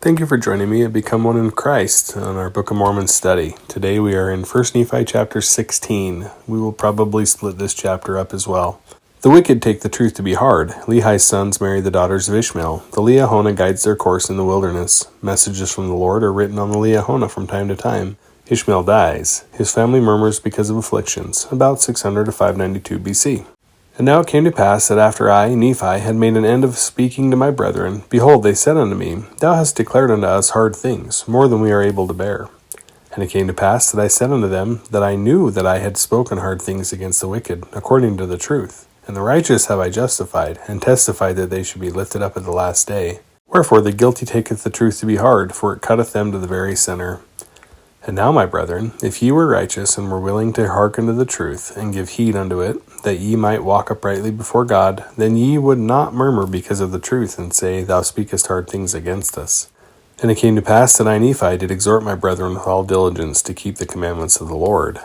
Thank you for joining me at Become One in Christ on our Book of Mormon study. Today we are in 1 Nephi chapter 16. We will probably split this chapter up as well. The wicked take the truth to be hard. Lehi's sons marry the daughters of Ishmael. The Liahona guides their course in the wilderness. Messages from the Lord are written on the Liahona from time to time. Ishmael dies. His family murmurs because of afflictions, about 600 to 592 BC. And now it came to pass that after I, Nephi, had made an end of speaking to my brethren, behold, they said unto me, Thou hast declared unto us hard things, more than we are able to bear. And it came to pass that I said unto them, that I knew that I had spoken hard things against the wicked, according to the truth. And the righteous have I justified, and testified that they should be lifted up at the last day. Wherefore the guilty taketh the truth to be hard, for it cutteth them to the very center. And now, my brethren, if ye were righteous, and were willing to hearken to the truth, and give heed unto it, that ye might walk uprightly before God, then ye would not murmur because of the truth, and say, Thou speakest hard things against us. And it came to pass that I, Nephi, did exhort my brethren with all diligence to keep the commandments of the Lord.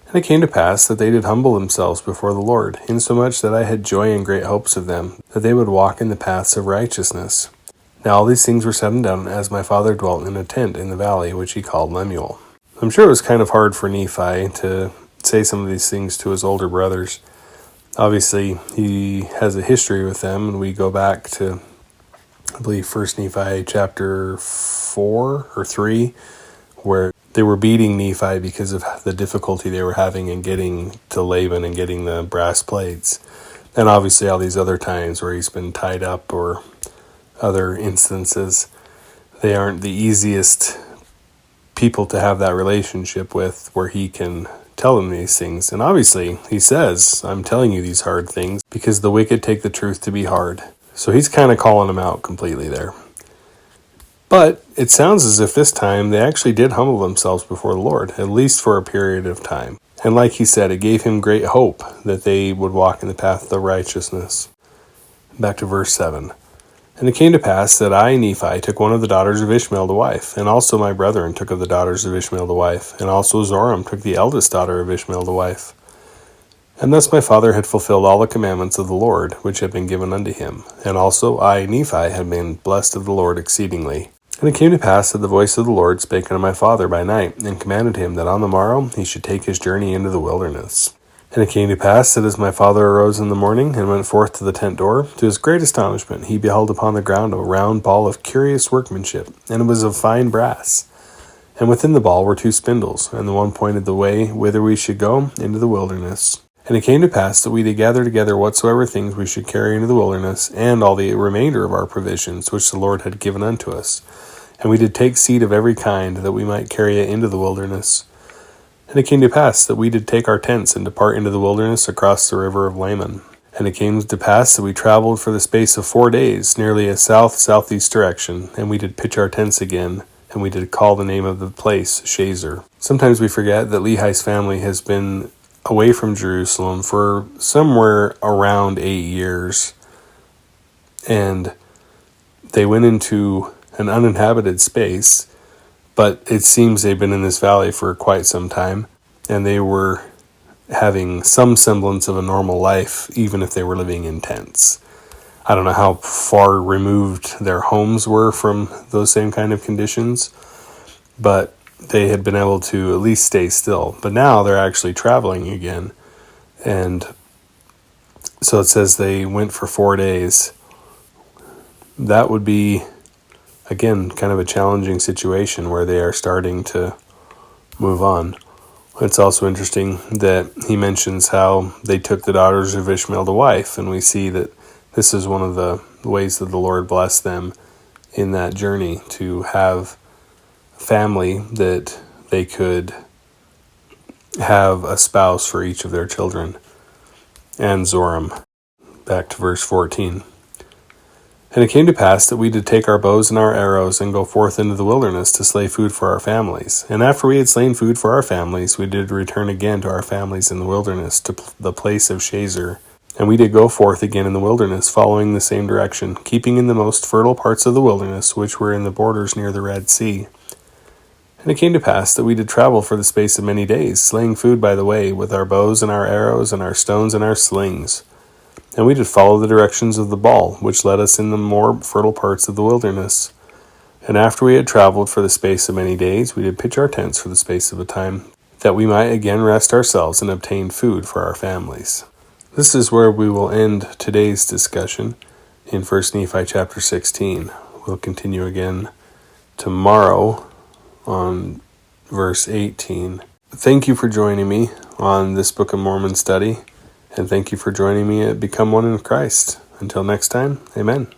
And it came to pass that they did humble themselves before the Lord, insomuch that I had joy and great hopes of them, that they would walk in the paths of righteousness. Now all these things were said and done, as my father dwelt in a tent in the valley, which he called Lemuel. I'm sure it was kind of hard for Nephi to say some of these things to his older brothers. Obviously, he has a history with them, and we go back to, I believe, 1 Nephi chapter 4 or 3, where they were beating Nephi because of the difficulty they were having in getting to Laban and getting the brass plates. And obviously all these other times where he's been tied up or other instances, they aren't the easiest people to have that relationship with, where he can tell them these things. And obviously he says, I'm telling you these hard things because the wicked take the truth to be hard. So he's kind of calling them out completely there. But it sounds as if this time they actually did humble themselves before the Lord, at least for a period of time. And like he said, it gave him great hope that they would walk in the path of righteousness. Back to verse 7. And it came to pass that I, Nephi, took one of the daughters of Ishmael to wife, and also my brethren took of the daughters of Ishmael to wife, and also Zoram took the eldest daughter of Ishmael to wife. And thus my father had fulfilled all the commandments of the Lord, which had been given unto him. And also I, Nephi, had been blessed of the Lord exceedingly. And it came to pass that the voice of the Lord spake unto my father by night, and commanded him that on the morrow he should take his journey into the wilderness. And it came to pass that as my father arose in the morning, and went forth to the tent door, to his great astonishment he beheld upon the ground a round ball of curious workmanship, and it was of fine brass. And within the ball were 2 spindles, and the one pointed the way whither we should go into the wilderness. And it came to pass that we did gather together whatsoever things we should carry into the wilderness, and all the remainder of our provisions which the Lord had given unto us. And we did take seed of every kind, that we might carry it into the wilderness. And it came to pass that we did take our tents and depart into the wilderness across the river of Laman. And it came to pass that we traveled for the space of 4 days, nearly a south-southeast direction, and we did pitch our tents again, and we did call the name of the place Shazer. Sometimes we forget that Lehi's family has been away from Jerusalem for somewhere around 8 years, and they went into an uninhabited space, but it seems they've been in this valley for quite some time, and they were having some semblance of a normal life, even if they were living in tents. I don't know how far removed their homes were from those same kind of conditions, but they had been able to at least stay still. But now they're actually traveling again, and so it says they went for 4 days. That would be, again, kind of a challenging situation where they are starting to move on. It's also interesting that he mentions how they took the daughters of Ishmael to wife, and we see that this is one of the ways that the Lord blessed them in that journey, to have family that they could have a spouse for each of their children. And Zoram. Back to verse 14. And it came to pass that we did take our bows and our arrows, and go forth into the wilderness to slay food for our families. And after we had slain food for our families, we did return again to our families in the wilderness, to the place of Shazer. And we did go forth again in the wilderness, following the same direction, keeping in the most fertile parts of the wilderness, which were in the borders near the Red Sea. And it came to pass that we did travel for the space of many days, slaying food by the way, with our bows and our arrows, and our stones and our slings. And we did follow the directions of the ball, which led us in the more fertile parts of the wilderness. And after we had traveled for the space of many days, we did pitch our tents for the space of a time, that we might again rest ourselves and obtain food for our families. This is where we will end today's discussion in 1 Nephi chapter 16. We'll continue again tomorrow on verse 18. Thank you for joining me on this Book of Mormon study, and thank you for joining me at Become One in Christ. Until next time, amen.